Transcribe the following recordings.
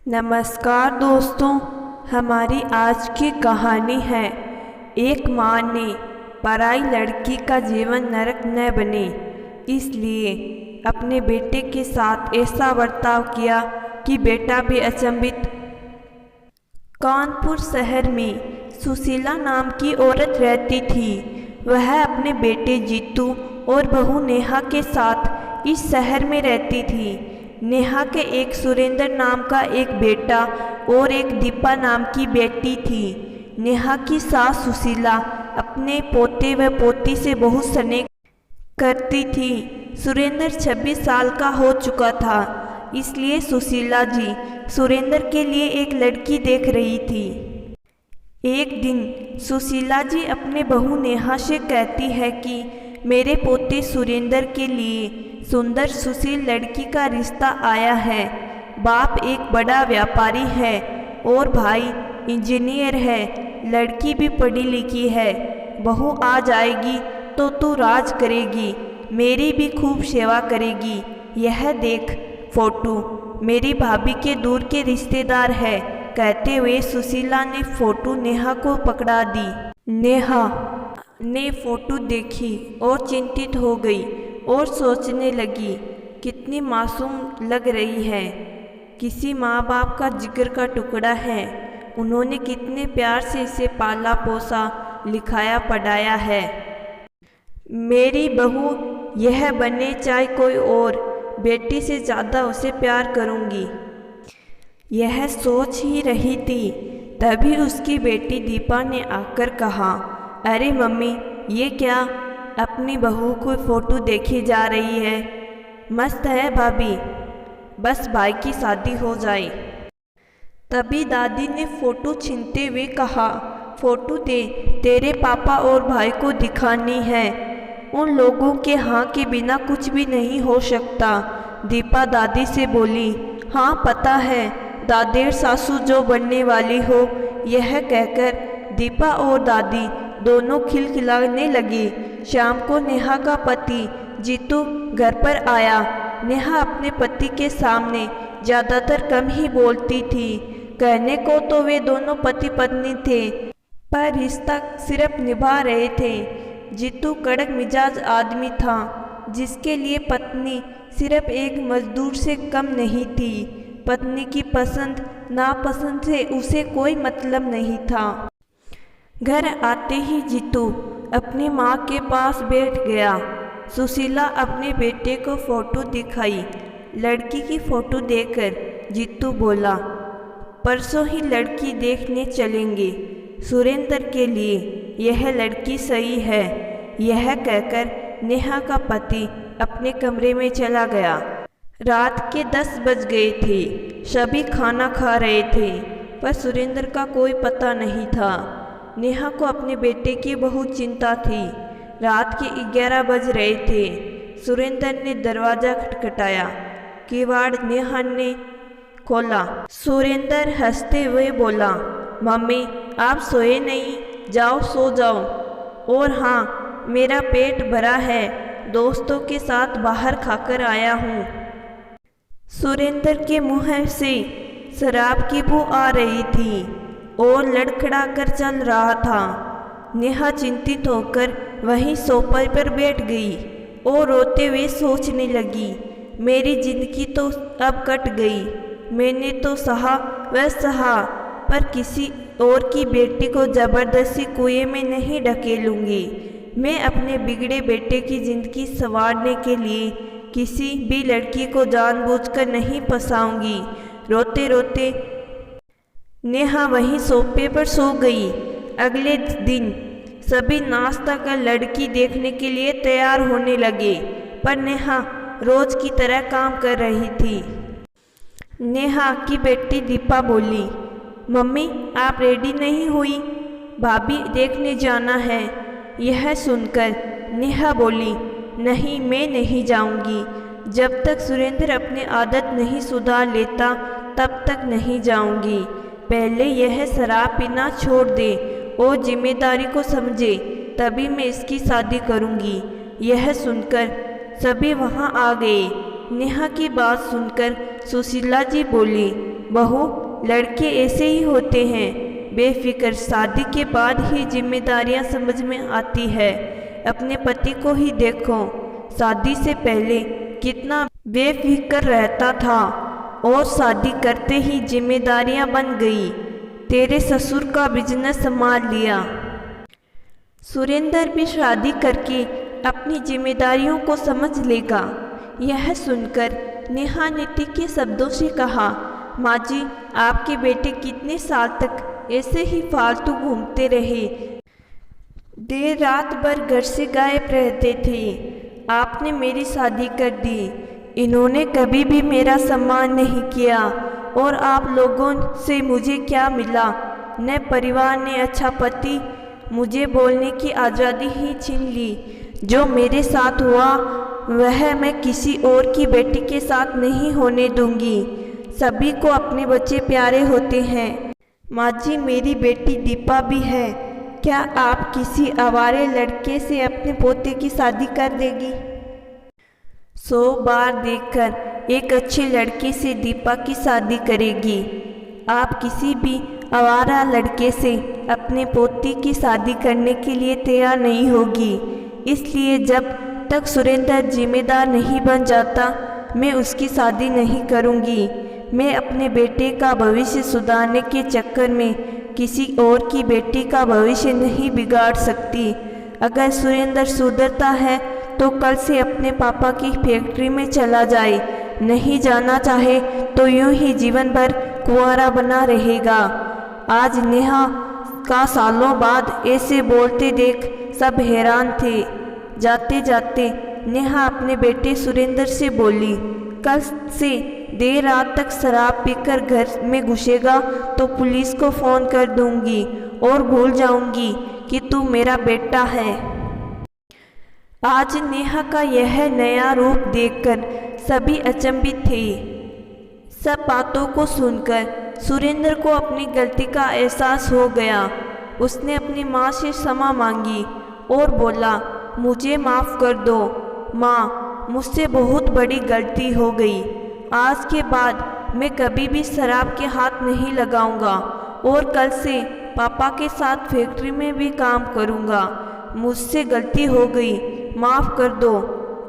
नमस्कार दोस्तों, हमारी आज की कहानी है एक माँ ने पराई लड़की का जीवन नरक न बने इसलिए अपने बेटे के साथ ऐसा बर्ताव किया कि बेटा भी अचंभित। कानपुर शहर में सुशीला नाम की औरत रहती थी। वह अपने बेटे जीतू और बहू नेहा के साथ इस शहर में रहती थी। नेहा के एक सुरेंद्र नाम का एक बेटा और एक दीपा नाम की बेटी थी। नेहा की सास सुशीला अपने पोते व पोती से बहुत स्नेह करती थी। सुरेंद्र 26 साल का हो चुका था, इसलिए सुशीला जी सुरेंद्र के लिए एक लड़की देख रही थी। एक दिन सुशीला जी अपने बहू नेहा से कहती है कि मेरे पोते सुरेंद्र के लिए सुंदर सुशील लड़की का रिश्ता आया है। बाप एक बड़ा व्यापारी है और भाई इंजीनियर है। लड़की भी पढ़ी लिखी है। बहू आ जाएगी तो तू राज करेगी, मेरी भी खूब सेवा करेगी। यह देख फोटो मेरी भाभी के दूर के रिश्तेदार है। कहते हुए सुशीला ने फोटो नेहा को पकड़ा दी। नेहा ने फोटो देखी और चिंतित हो गई और सोचने लगी, कितनी मासूम लग रही है। किसी माँ बाप का जिगर का टुकड़ा है। उन्होंने कितने प्यार से इसे पाला पोसा, लिखाया पढ़ाया है। मेरी बहू यह बने चाहे कोई और, बेटी से ज़्यादा उसे प्यार करूँगी। यह सोच ही रही थी, तभी उसकी बेटी दीपा ने आकर कहा, अरे मम्मी, ये क्या अपनी बहू को फ़ोटो देखी जा रही है? मस्त है भाभी, बस भाई की शादी हो जाए। तभी दादी ने फ़ोटो छीनते हुए कहा, फ़ोटो दे, तेरे पापा और भाई को दिखानी है। उन लोगों के हाँ के बिना कुछ भी नहीं हो सकता। दीपा दादी से बोली, हाँ पता है, दादेर सासू जो बनने वाली हो। यह कहकर दीपा और दादी दोनों खिलखिलाने लगी। शाम को नेहा का पति जीतू घर पर आया। नेहा अपने पति के सामने ज़्यादातर कम ही बोलती थी। कहने को तो वे दोनों पति पत्नी थे, पर रिश्ता सिर्फ निभा रहे थे। जीतू कड़क मिजाज आदमी था, जिसके लिए पत्नी सिर्फ एक मजदूर से कम नहीं थी। पत्नी की पसंद नापसंद से उसे कोई मतलब नहीं था। घर आते ही जीतू अपनी माँ के पास बैठ गया। सुशीला अपने बेटे को फ़ोटो दिखाई। लड़की की फ़ोटो देखकर जीतू बोला, परसों ही लड़की देखने चलेंगे सुरेंद्र के लिए। यह लड़की सही है। यह कहकर नेहा का पति अपने कमरे में चला गया। रात के 10 बज गए थे। सभी खाना खा रहे थे, पर सुरेंद्र का कोई पता नहीं था। नेहा को अपने बेटे की बहुत चिंता थी। रात के 11 बज रहे थे। सुरेंद्र ने दरवाज़ा खटखटाया। किवाड़ नेहा ने खोला। सुरेंद्र हंसते हुए बोला, मम्मी आप सोए नहीं, जाओ सो जाओ। और हाँ, मेरा पेट भरा है, दोस्तों के साथ बाहर खाकर आया हूँ। सुरेंद्र के मुँह से शराब की बू आ रही थी और लड़खड़ा कर चल रहा था। नेहा चिंतित होकर वहीं सोफे पर बैठ गई और रोते हुए सोचने लगी, मेरी जिंदगी तो अब कट गई। मैंने तो सहा व सहा, पर किसी और की बेटी को ज़बरदस्ती कुएं में नहीं ढकेलूँगी। मैं अपने बिगड़े बेटे की ज़िंदगी संवारने के लिए किसी भी लड़की को जानबूझकर नहीं फंसाऊंगी। रोते रोते नेहा वहीं सोफे पर सो गई। अगले दिन सभी नाश्ता कर लड़की देखने के लिए तैयार होने लगे, पर नेहा रोज की तरह काम कर रही थी। नेहा की बेटी दीपा बोली, मम्मी आप रेडी नहीं हुई? भाभी देखने जाना है। यह सुनकर नेहा बोली, नहीं मैं नहीं जाऊंगी। जब तक सुरेंद्र अपनी आदत नहीं सुधार लेता तब तक नहीं जाऊंगी। पहले यह शराब पीना छोड़ दे और जिम्मेदारी को समझे, तभी मैं इसकी शादी करूंगी। यह सुनकर सभी वहां आ गए। नेहा की बात सुनकर सुशीला जी बोली, बहू, लड़के ऐसे ही होते हैं, बेफिक्र। शादी के बाद ही जिम्मेदारियां समझ में आती है। अपने पति को ही देखो, शादी से पहले कितना बेफिक्र रहता था और शादी करते ही जिम्मेदारियां बन गई। तेरे ससुर का बिजनेस संभाल लिया। सुरेंद्र भी शादी करके अपनी जिम्मेदारियों को समझ लेगा। यह सुनकर नेहा ने तीखे शब्दों से कहा, माँ जी, आपके बेटे कितने साल तक ऐसे ही फालतू घूमते रहे, देर रात भर घर से गायब रहते थे। आपने मेरी शादी कर दी। इन्होंने कभी भी मेरा सम्मान नहीं किया और आप लोगों से मुझे क्या मिला? न परिवार ने अच्छा पति, मुझे बोलने की आज़ादी ही छीन ली। जो मेरे साथ हुआ वह मैं किसी और की बेटी के साथ नहीं होने दूंगी। सभी को अपने बच्चे प्यारे होते हैं। माँ जी, मेरी बेटी दीपा भी है। क्या आप किसी आवारे लड़के से अपने पोते की शादी कर देगी? 100 बार देखकर एक अच्छे लड़के से दीपा की शादी करेगी। आप किसी भी आवारा लड़के से अपने पोती की शादी करने के लिए तैयार नहीं होगी। इसलिए जब तक सुरेंद्र जिम्मेदार नहीं बन जाता, मैं उसकी शादी नहीं करूंगी। मैं अपने बेटे का भविष्य सुधारने के चक्कर में किसी और की बेटी का भविष्य नहीं बिगाड़ सकती। अगर सुरेंद्र सुधरता है तो कल से अपने पापा की फैक्ट्री में चला जाए, नहीं जाना चाहे तो यूं ही जीवन भर कुंवारा बना रहेगा। आज नेहा का सालों बाद ऐसे बोलते देख सब हैरान थे। जाते जाते नेहा अपने बेटे सुरेंद्र से बोली, कल से देर रात तक शराब पीकर घर में घुसेगा तो पुलिस को फ़ोन कर दूंगी और भूल जाऊंगी कि तू मेरा बेटा है। आज नेहा का यह नया रूप देखकर सभी अचंभित थे। सब बातों को सुनकर सुरेंद्र को अपनी गलती का एहसास हो गया। उसने अपनी माँ से क्षमा मांगी और बोला, मुझे माफ़ कर दो माँ, मुझसे बहुत बड़ी गलती हो गई। आज के बाद मैं कभी भी शराब के हाथ नहीं लगाऊंगा और कल से पापा के साथ फैक्ट्री में भी काम करूंगा। मुझसे गलती हो गई, माफ़ कर दो।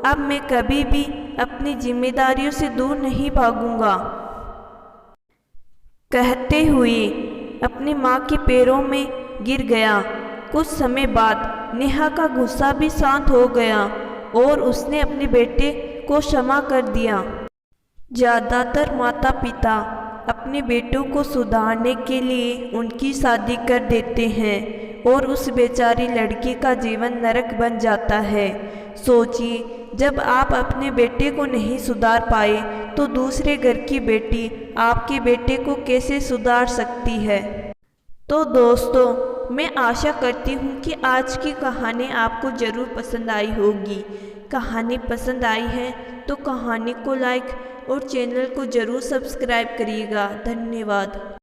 अब मैं कभी भी अपनी जिम्मेदारियों से दूर नहीं भागूंगा। कहते हुए अपनी माँ के पैरों में गिर गया। कुछ समय बाद नेहा का गुस्सा भी शांत हो गया और उसने अपने बेटे को क्षमा कर दिया। ज़्यादातर माता पिता अपने बेटों को सुधारने के लिए उनकी शादी कर देते हैं और उस बेचारी लड़की का जीवन नरक बन जाता है। सोचिए, जब आप अपने बेटे को नहीं सुधार पाए तो दूसरे घर की बेटी आपके बेटे को कैसे सुधार सकती है? तो दोस्तों, मैं आशा करती हूँ कि आज की कहानी आपको ज़रूर पसंद आई होगी। कहानी पसंद आई है तो कहानी को लाइक और चैनल को ज़रूर सब्सक्राइब करिएगा। धन्यवाद।